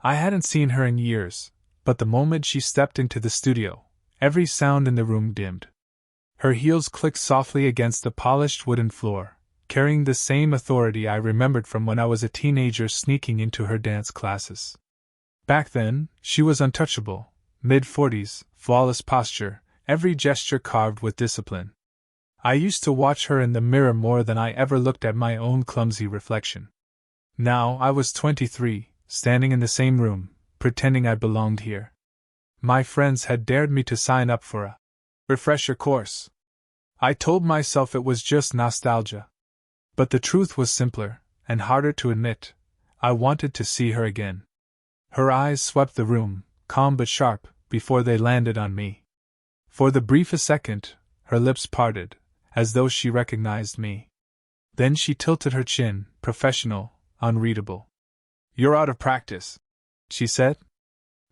I hadn't seen her in years, but the moment she stepped into the studio, every sound in the room dimmed. Her heels clicked softly against the polished wooden floor, carrying the same authority I remembered from when I was a teenager sneaking into her dance classes. Back then, she was untouchable, mid-40s, flawless posture, every gesture carved with discipline. I used to watch her in the mirror more than I ever looked at my own clumsy reflection. Now I was 23, standing in the same room, pretending I belonged here. My friends had dared me to sign up for a refresher course. I told myself it was just nostalgia. But the truth was simpler, and harder to admit. I wanted to see her again. Her eyes swept the room, calm but sharp, before they landed on me. For the briefest second, her lips parted, as though she recognized me. Then she tilted her chin, professional, unreadable. "You're out of practice," she said.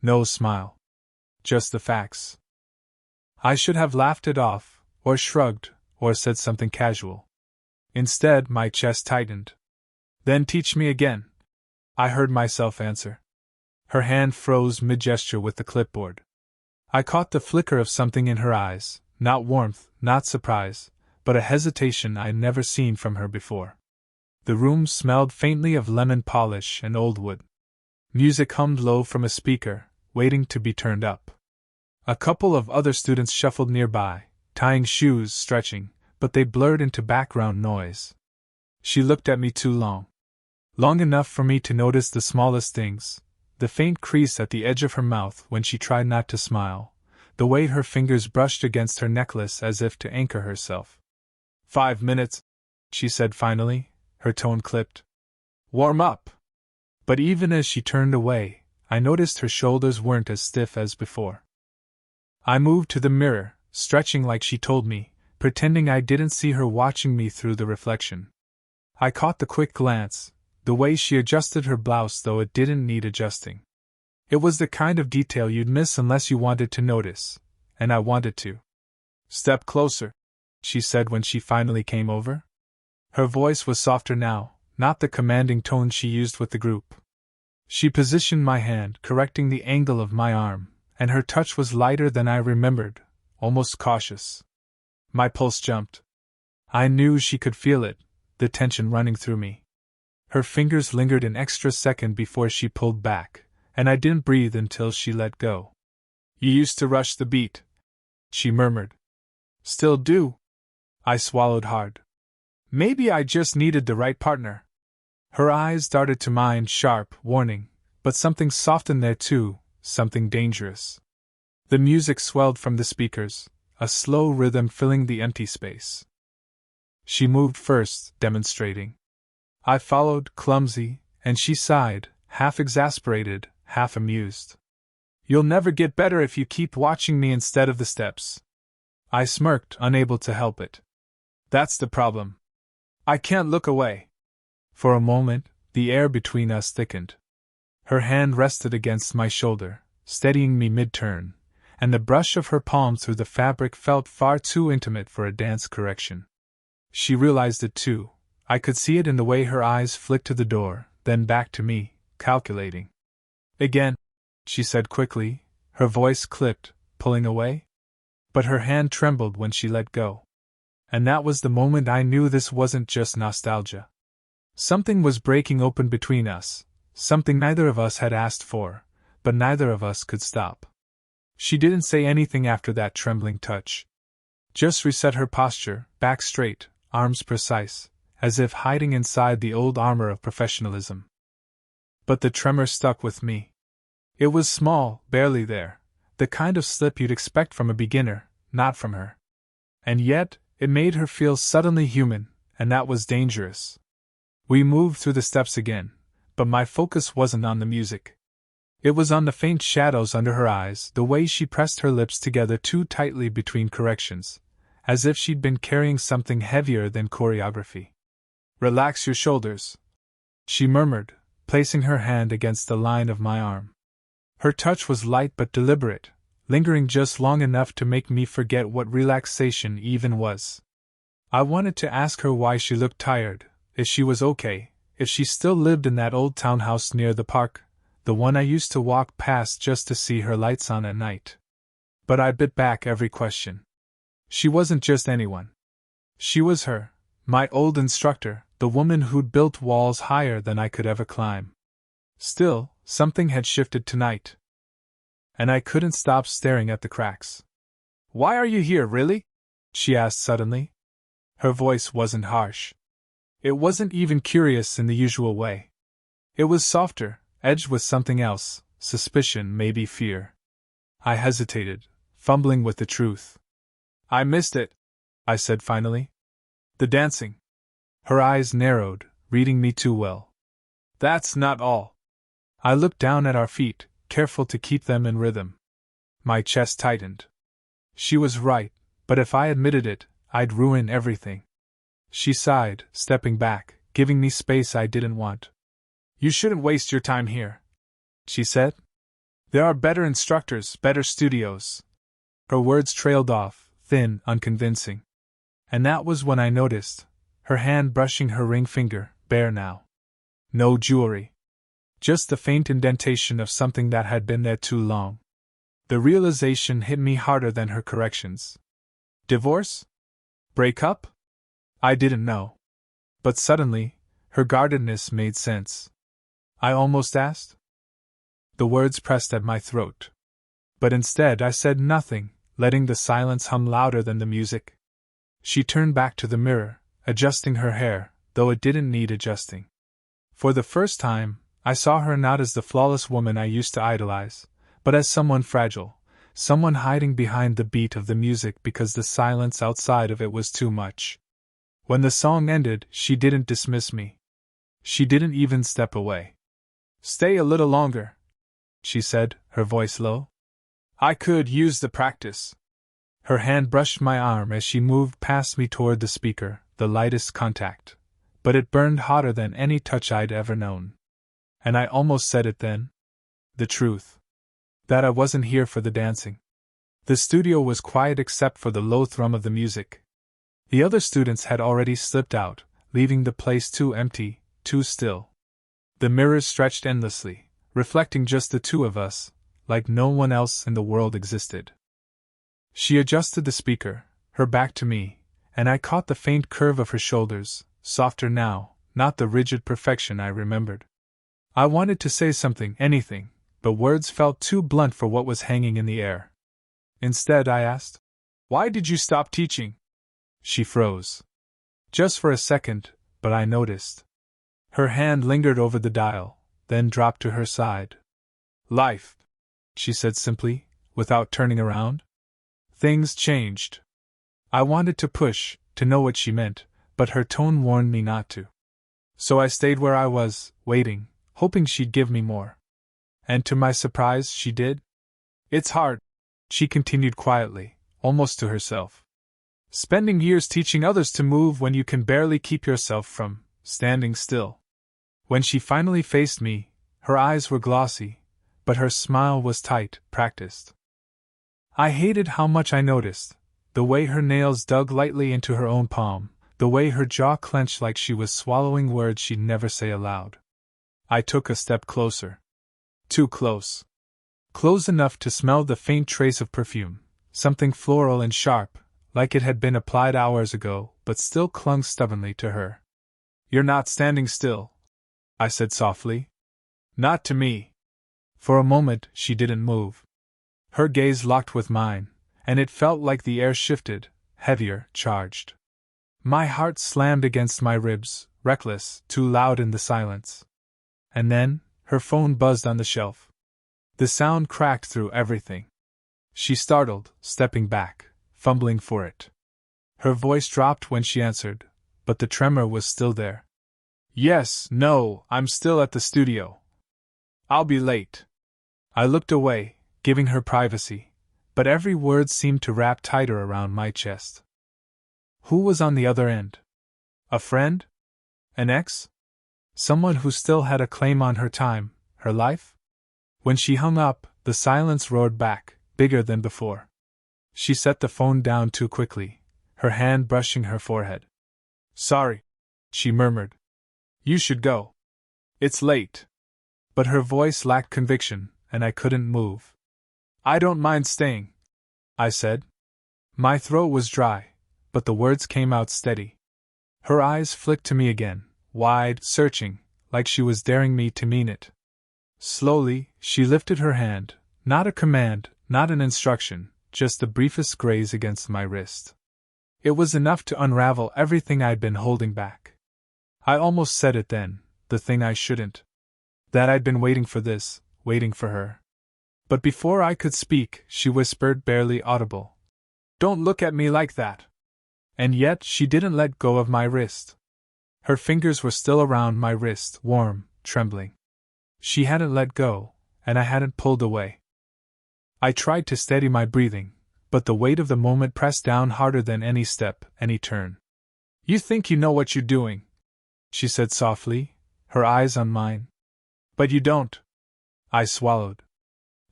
No smile. Just the facts. I should have laughed it off, or shrugged, or said something casual. Instead, my chest tightened. "Then teach me again," I heard myself answer. Her hand froze mid-gesture with the clipboard. I caught the flicker of something in her eyes, not warmth, not surprise, but a hesitation I had never seen from her before. The room smelled faintly of lemon polish and old wood. Music hummed low from a speaker, waiting to be turned up. A couple of other students shuffled nearby, tying shoes, stretching, but they blurred into background noise. She looked at me too long. Long enough for me to notice the smallest things, the faint crease at the edge of her mouth when she tried not to smile, the way her fingers brushed against her necklace as if to anchor herself. 5 minutes, she said finally, her tone clipped. "Warm up." But even as she turned away, I noticed her shoulders weren't as stiff as before. I moved to the mirror, stretching like she told me, pretending I didn't see her watching me through the reflection. I caught the quick glance, the way she adjusted her blouse though it didn't need adjusting. It was the kind of detail you'd miss unless you wanted to notice, and I wanted to. "Step closer," she said when she finally came over. Her voice was softer now, not the commanding tone she used with the group. She positioned my hand, correcting the angle of my arm, and her touch was lighter than I remembered, almost cautious. My pulse jumped. I knew she could feel it, the tension running through me. Her fingers lingered an extra second before she pulled back, and I didn't breathe until she let go. "You used to rush the beat," she murmured. "Still do." I swallowed hard. Maybe I just needed the right partner. Her eyes darted to mine, sharp, warning, but something soft in there too, something dangerous. The music swelled from the speakers, a slow rhythm filling the empty space. She moved first, demonstrating. I followed, clumsy, and she sighed, half exasperated, half amused. "You'll never get better if you keep watching me instead of the steps." I smirked, unable to help it. "That's the problem. I can't look away." For a moment, the air between us thickened. Her hand rested against my shoulder, steadying me mid-turn, and the brush of her palm through the fabric felt far too intimate for a dance correction. She realized it too. I could see it in the way her eyes flicked to the door, then back to me, calculating. "Again," she said quickly, her voice clipped, pulling away. But her hand trembled when she let go. And that was the moment I knew this wasn't just nostalgia. Something was breaking open between us, something neither of us had asked for, but neither of us could stop. She didn't say anything after that trembling touch. Just reset her posture, back straight, arms precise, as if hiding inside the old armor of professionalism. But the tremor stuck with me. It was small, barely there, the kind of slip you'd expect from a beginner, not from her. And yet, it made her feel suddenly human, and that was dangerous. We moved through the steps again, but my focus wasn't on the music. It was on the faint shadows under her eyes, the way she pressed her lips together too tightly between corrections, as if she'd been carrying something heavier than choreography. "Relax your shoulders," she murmured, placing her hand against the line of my arm. Her touch was light but deliberate, lingering just long enough to make me forget what relaxation even was. I wanted to ask her why she looked tired, if she was okay, if she still lived in that old townhouse near the park, the one I used to walk past just to see her lights on at night. But I bit back every question. She wasn't just anyone. She was her, my old instructor, the woman who'd built walls higher than I could ever climb. Still, something had shifted tonight. And I couldn't stop staring at the cracks. "Why are you here, really?" she asked suddenly. Her voice wasn't harsh. It wasn't even curious in the usual way. It was softer, edged with something else, suspicion, maybe fear. I hesitated, fumbling with the truth. "I missed it," I said finally. "The dancing." Her eyes narrowed, reading me too well. "That's not all." I looked down at our feet, careful to keep them in rhythm. My chest tightened. She was right, but if I admitted it, I'd ruin everything. She sighed, stepping back, giving me space I didn't want. "You shouldn't waste your time here," she said. "There are better instructors, better studios." Her words trailed off, thin, unconvincing. And that was when I noticed, her hand brushing her ring finger, bare now. No jewelry. Just the faint indentation of something that had been there too long. The realization hit me harder than her corrections. Divorce? Break up? I didn't know. But suddenly, her guardedness made sense. I almost asked. The words pressed at my throat. But instead I said nothing, letting the silence hum louder than the music. She turned back to the mirror, adjusting her hair, though it didn't need adjusting. For the first time, I saw her not as the flawless woman I used to idolize, but as someone fragile, someone hiding behind the beat of the music because the silence outside of it was too much. When the song ended, she didn't dismiss me. She didn't even step away. "Stay a little longer," she said, her voice low. "I could use the practice." Her hand brushed my arm as she moved past me toward the speaker, the lightest contact. But it burned hotter than any touch I'd ever known. And I almost said it then. The truth. That I wasn't here for the dancing. The studio was quiet except for the low thrum of the music. The other students had already slipped out, leaving the place too empty, too still. The mirrors stretched endlessly, reflecting just the two of us, like no one else in the world existed. She adjusted the speaker, her back to me, and I caught the faint curve of her shoulders, softer now, not the rigid perfection I remembered. I wanted to say something, anything, but words felt too blunt for what was hanging in the air. Instead, I asked, "Why did you stop teaching?" She froze. Just for a second, but I noticed. Her hand lingered over the dial, then dropped to her side. "Life," she said simply, without turning around. Things changed. I wanted to push, to know what she meant, but her tone warned me not to. So I stayed where I was, waiting, hoping she'd give me more. And to my surprise, she did. "It's hard," she continued quietly, almost to herself. "Spending years teaching others to move when you can barely keep yourself from standing still." When she finally faced me, her eyes were glossy, but her smile was tight, practiced. I hated how much I noticed, the way her nails dug lightly into her own palm, the way her jaw clenched like she was swallowing words she'd never say aloud. I took a step closer. Too close. Close enough to smell the faint trace of perfume, something floral and sharp, like it had been applied hours ago, but still clung stubbornly to her. "You're not standing still," I said softly. "Not to me." For a moment, she didn't move. Her gaze locked with mine, and it felt like the air shifted, heavier, charged. My heart slammed against my ribs, reckless, too loud in the silence. And then, her phone buzzed on the shelf. The sound cracked through everything. She startled, stepping back, fumbling for it. Her voice dropped when she answered, but the tremor was still there. "Yes, no, I'm still at the studio. I'll be late." I looked away, giving her privacy, but every word seemed to wrap tighter around my chest. Who was on the other end? A friend? An ex? Someone who still had a claim on her time, her life? When she hung up, the silence roared back, bigger than before. She set the phone down too quickly, her hand brushing her forehead. "Sorry," she murmured. "You should go. It's late." But her voice lacked conviction, and I couldn't move. I don't mind staying, I said. My throat was dry, but the words came out steady. Her eyes flicked to me again, wide, searching, like she was daring me to mean it. Slowly, she lifted her hand, not a command, not an instruction, just the briefest graze against my wrist. It was enough to unravel everything I'd been holding back. I almost said it then, the thing I shouldn't. That I'd been waiting for this, waiting for her. But before I could speak, she whispered, barely audible, "Don't look at me like that." And yet she didn't let go of my wrist. Her fingers were still around my wrist, warm, trembling. She hadn't let go, and I hadn't pulled away. I tried to steady my breathing, but the weight of the moment pressed down harder than any step, any turn. "You think you know what you're doing," she said softly, her eyes on mine. "But you don't." I swallowed.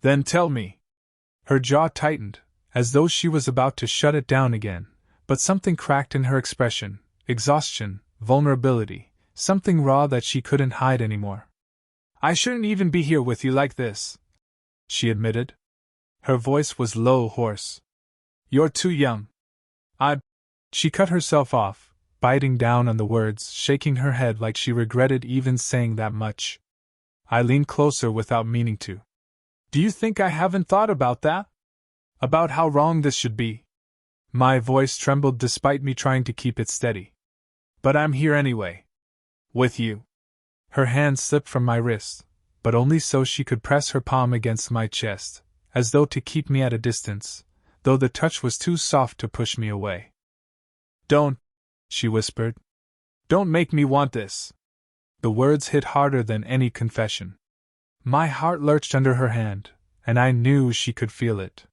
"Then tell me." Her jaw tightened, as though she was about to shut it down again, but something cracked in her expression, exhaustion, vulnerability, something raw that she couldn't hide anymore. "I shouldn't even be here with you like this," she admitted. Her voice was low, hoarse. "You're too young." She cut herself off, biting down on the words, shaking her head like she regretted even saying that much. I leaned closer without meaning to. "Do you think I haven't thought about that? About how wrong this should be?" My voice trembled despite me trying to keep it steady. "But I'm here anyway. With you." Her hand slipped from my wrist, but only so she could press her palm against my chest, as though to keep me at a distance, though the touch was too soft to push me away. "Don't," she whispered. "Don't make me want this." The words hit harder than any confession. My heart lurched under her hand, and I knew she could feel it.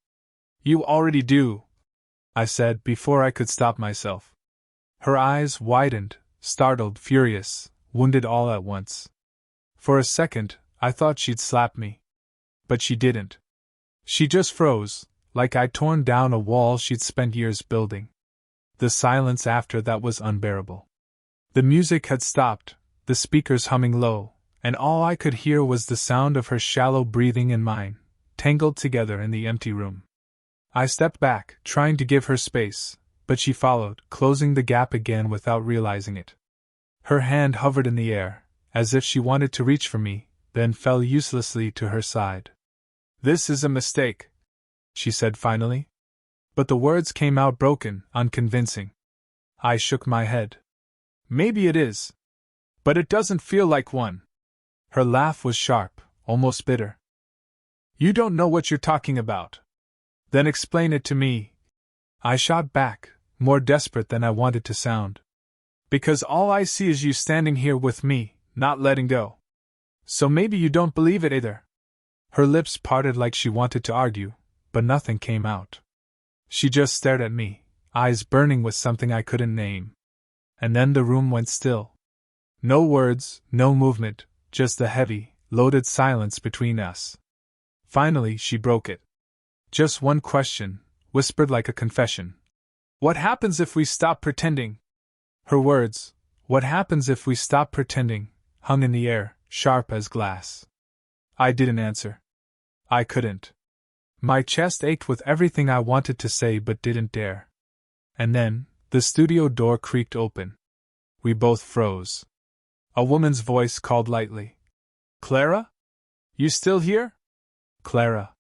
"You already do," I said before I could stop myself. Her eyes widened, startled, furious, wounded all at once. For a second, I thought she'd slap me. But she didn't. She just froze, like I'd torn down a wall she'd spent years building. The silence after that was unbearable. The music had stopped, the speakers humming low, and all I could hear was the sound of her shallow breathing and mine, tangled together in the empty room. I stepped back, trying to give her space, but she followed, closing the gap again without realizing it. Her hand hovered in the air, as if she wanted to reach for me, then fell uselessly to her side. "This is a mistake," she said finally. But the words came out broken, unconvincing. I shook my head. "Maybe it is. But it doesn't feel like one." Her laugh was sharp, almost bitter. "You don't know what you're talking about." "Then explain it to me." I shot back, more desperate than I wanted to sound. "Because all I see is you standing here with me, not letting go. So maybe you don't believe it either." Her lips parted like she wanted to argue, but nothing came out. She just stared at me, eyes burning with something I couldn't name. And then the room went still. No words, no movement, just the heavy, loaded silence between us. Finally, she broke it. "Just one question," whispered like a confession. "What happens if we stop pretending?" Her words, "What happens if we stop pretending?" hung in the air, sharp as glass. I didn't answer. I couldn't. My chest ached with everything I wanted to say but didn't dare. And then, the studio door creaked open. We both froze. A woman's voice called lightly. "Clara? You still here?" Clara.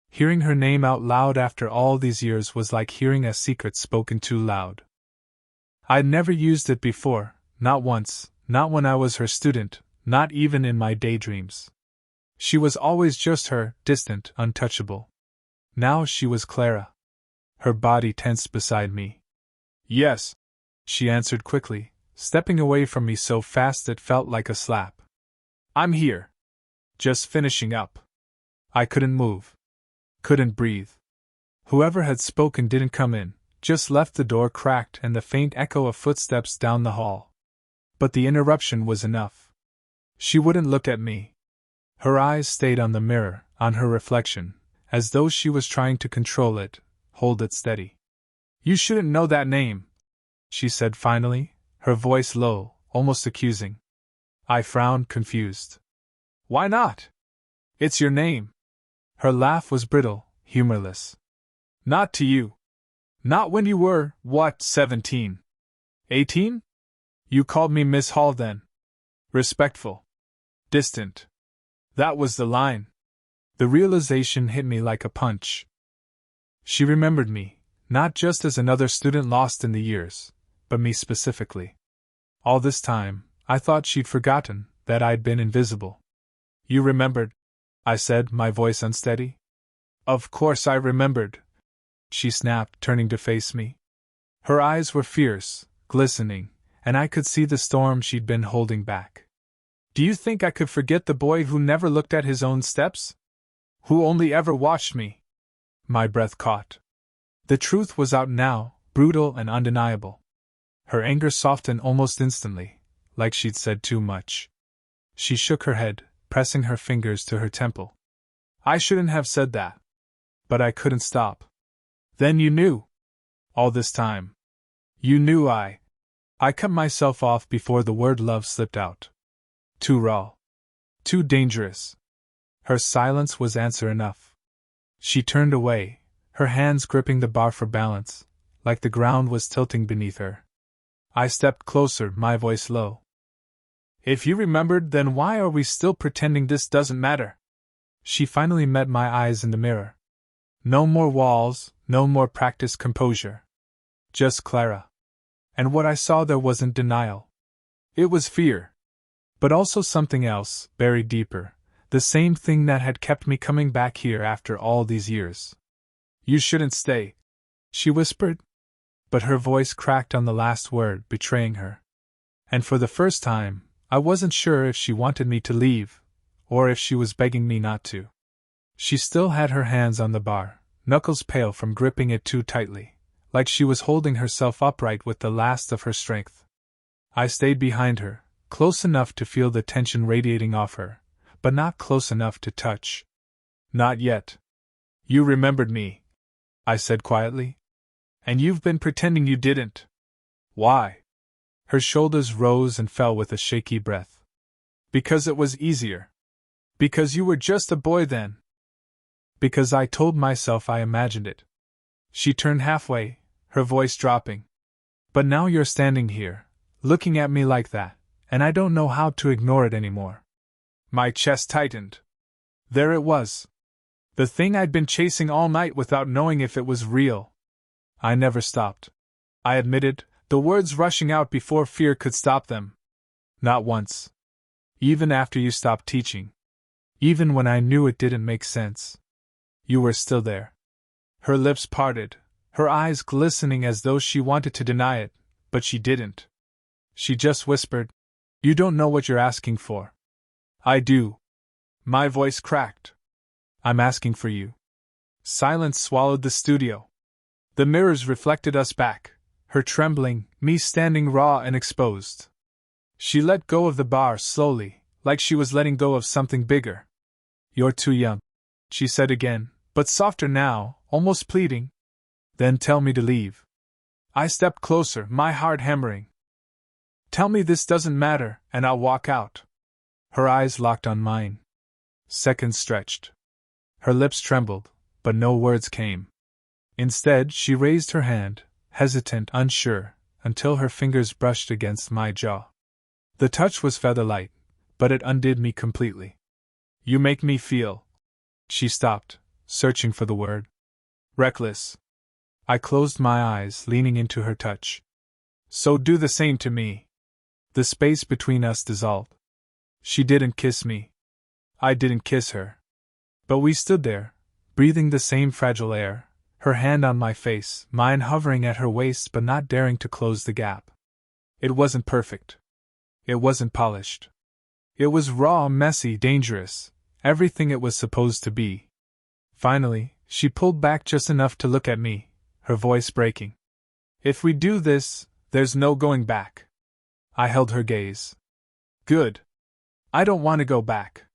Hearing her name out loud after all these years was like hearing a secret spoken too loud. I'd never used it before, not once, not when I was her student, not even in my daydreams. She was always just her, distant, untouchable. Now she was Clara. Her body tensed beside me. "Yes," she answered quickly, stepping away from me so fast it felt like a slap. "I'm here. Just finishing up." I couldn't move. Couldn't breathe. Whoever had spoken didn't come in, just left the door cracked and the faint echo of footsteps down the hall. But the interruption was enough. She wouldn't look at me. Her eyes stayed on the mirror, on her reflection, as though she was trying to control it, hold it steady. "You shouldn't know that name," she said finally, her voice low, almost accusing. I frowned, confused. Why not? It's your name. Her laugh was brittle, humorless. Not to you. Not when you were, 17? 18? You called me Miss Hall then. Respectful. Distant. That was the line. The realization hit me like a punch. She remembered me, not just as another student lost in the years, but me specifically. All this time, I thought she'd forgotten that I'd been invisible. You remembered? I said, my voice unsteady. Of course I remembered, she snapped, turning to face me. Her eyes were fierce, glistening, and I could see the storm she'd been holding back. Do you think I could forget the boy who never looked at his own steps? Who only ever watched me? My breath caught. The truth was out now, brutal and undeniable. Her anger softened almost instantly, like she'd said too much. She shook her head, pressing her fingers to her temple. I shouldn't have said that. But I couldn't stop. Then you knew. All this time. You knew I cut myself off before the word love slipped out. Too raw. Too dangerous. Her silence was answer enough. She turned away, her hands gripping the bar for balance, like the ground was tilting beneath her. I stepped closer, my voice low. If you remembered, then why are we still pretending this doesn't matter? She finally met my eyes in the mirror. No more walls, no more practiced composure. Just Clara. And what I saw there wasn't denial. It was fear. But also something else, buried deeper, the same thing that had kept me coming back here after all these years. You shouldn't stay, she whispered. But her voice cracked on the last word, betraying her. And for the first time, I wasn't sure if she wanted me to leave, or if she was begging me not to. She still had her hands on the bar, knuckles pale from gripping it too tightly, like she was holding herself upright with the last of her strength. I stayed behind her, close enough to feel the tension radiating off her, but not close enough to touch. Not yet. You remembered me, I said quietly. And you've been pretending you didn't. Why? Her shoulders rose and fell with a shaky breath. Because it was easier. Because you were just a boy then. Because I told myself I imagined it. She turned halfway, her voice dropping. But now you're standing here, looking at me like that, and I don't know how to ignore it anymore. My chest tightened. There it was. The thing I'd been chasing all night without knowing if it was real. I never stopped. I admitted, the words rushing out before fear could stop them. Not once. Even after you stopped teaching. Even when I knew it didn't make sense. You were still there. Her lips parted, her eyes glistening as though she wanted to deny it, but she didn't. She just whispered, You don't know what you're asking for. I do. My voice cracked. I'm asking for you. Silence swallowed the studio. The mirrors reflected us back, her trembling, me standing raw and exposed. She let go of the bar slowly, like she was letting go of something bigger. You're too young, she said again, but softer now, almost pleading. Then tell me to leave. I stepped closer, my heart hammering. Tell me this doesn't matter, and I'll walk out. Her eyes locked on mine. Seconds stretched. Her lips trembled, but no words came. Instead, she raised her hand, hesitant, unsure, until her fingers brushed against my jaw. The touch was feather-light, but it undid me completely. You make me feel. She stopped, searching for the word. Reckless. I closed my eyes, leaning into her touch. So do the same to me. The space between us dissolved. She didn't kiss me. I didn't kiss her. But we stood there, breathing the same fragile air, her hand on my face, mine hovering at her waist but not daring to close the gap. It wasn't perfect. It wasn't polished. It was raw, messy, dangerous, everything it was supposed to be. Finally, she pulled back just enough to look at me, her voice breaking. If we do this, there's no going back. I held her gaze. Good. I don't want to go back.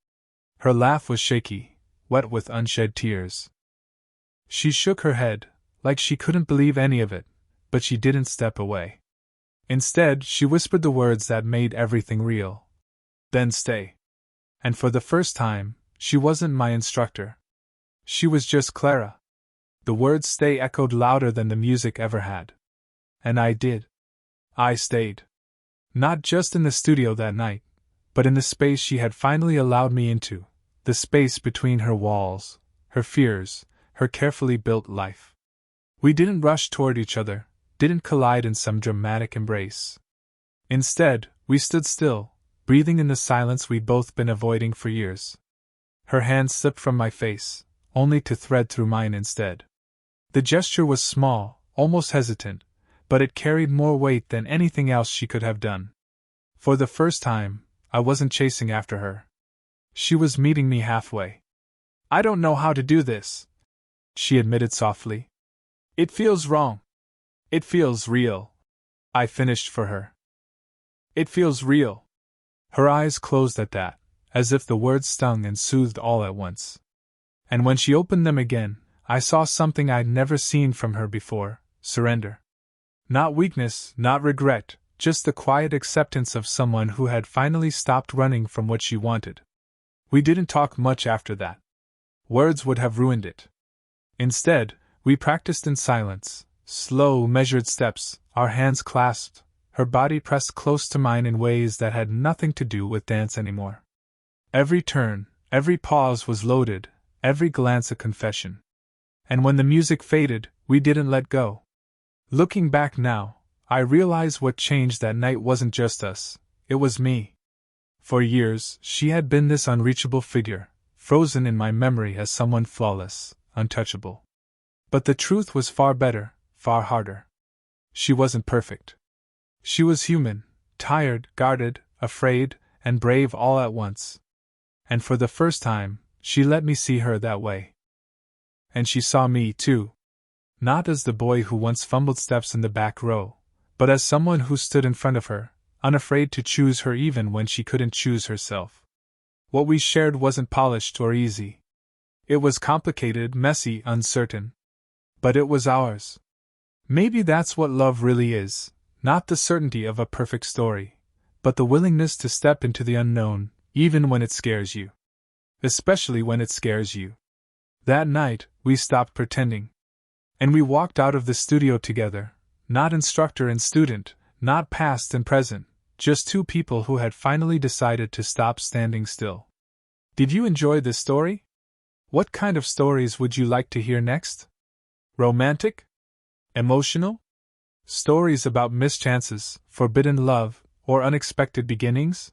Her laugh was shaky, wet with unshed tears. She shook her head, like she couldn't believe any of it, but she didn't step away. Instead, she whispered the words that made everything real. Then stay. And for the first time, she wasn't my instructor. She was just Clara. The words stay echoed louder than the music ever had. And I did. I stayed. Not just in the studio that night, but in the space she had finally allowed me into, the space between her walls, her fears, her carefully built life. We didn't rush toward each other, didn't collide in some dramatic embrace. Instead, we stood still, breathing in the silence we'd both been avoiding for years. Her hand slipped from my face, only to thread through mine instead. The gesture was small, almost hesitant, but it carried more weight than anything else she could have done. For the first time, I wasn't chasing after her. She was meeting me halfway. "I don't know how to do this," she admitted softly. "It feels wrong. It feels real," I finished for her. "It feels real." Her eyes closed at that, as if the words stung and soothed all at once. And when she opened them again, I saw something I'd never seen from her before: surrender. Not weakness, not regret, just the quiet acceptance of someone who had finally stopped running from what she wanted. We didn't talk much after that. Words would have ruined it. Instead, we practiced in silence, slow, measured steps, our hands clasped, her body pressed close to mine in ways that had nothing to do with dance anymore. Every turn, every pause was loaded, every glance a confession. And when the music faded, we didn't let go. Looking back now, I realize what changed that night wasn't just us, it was me. For years, she had been this unreachable figure, frozen in my memory as someone flawless, untouchable. But the truth was far better, far harder. She wasn't perfect. She was human, tired, guarded, afraid, and brave all at once. And for the first time, she let me see her that way. And she saw me, too. Not as the boy who once fumbled steps in the back row, but as someone who stood in front of her, unafraid to choose her even when she couldn't choose herself. What we shared wasn't polished or easy. It was complicated, messy, uncertain. But it was ours. Maybe that's what love really is, not the certainty of a perfect story, but the willingness to step into the unknown, even when it scares you. Especially when it scares you. That night, we stopped pretending. And we walked out of the studio together, not instructor and student, not past and present, just two people who had finally decided to stop standing still. Did you enjoy this story? What kind of stories would you like to hear next? Romantic? Emotional? Stories about mischances, forbidden love, or unexpected beginnings?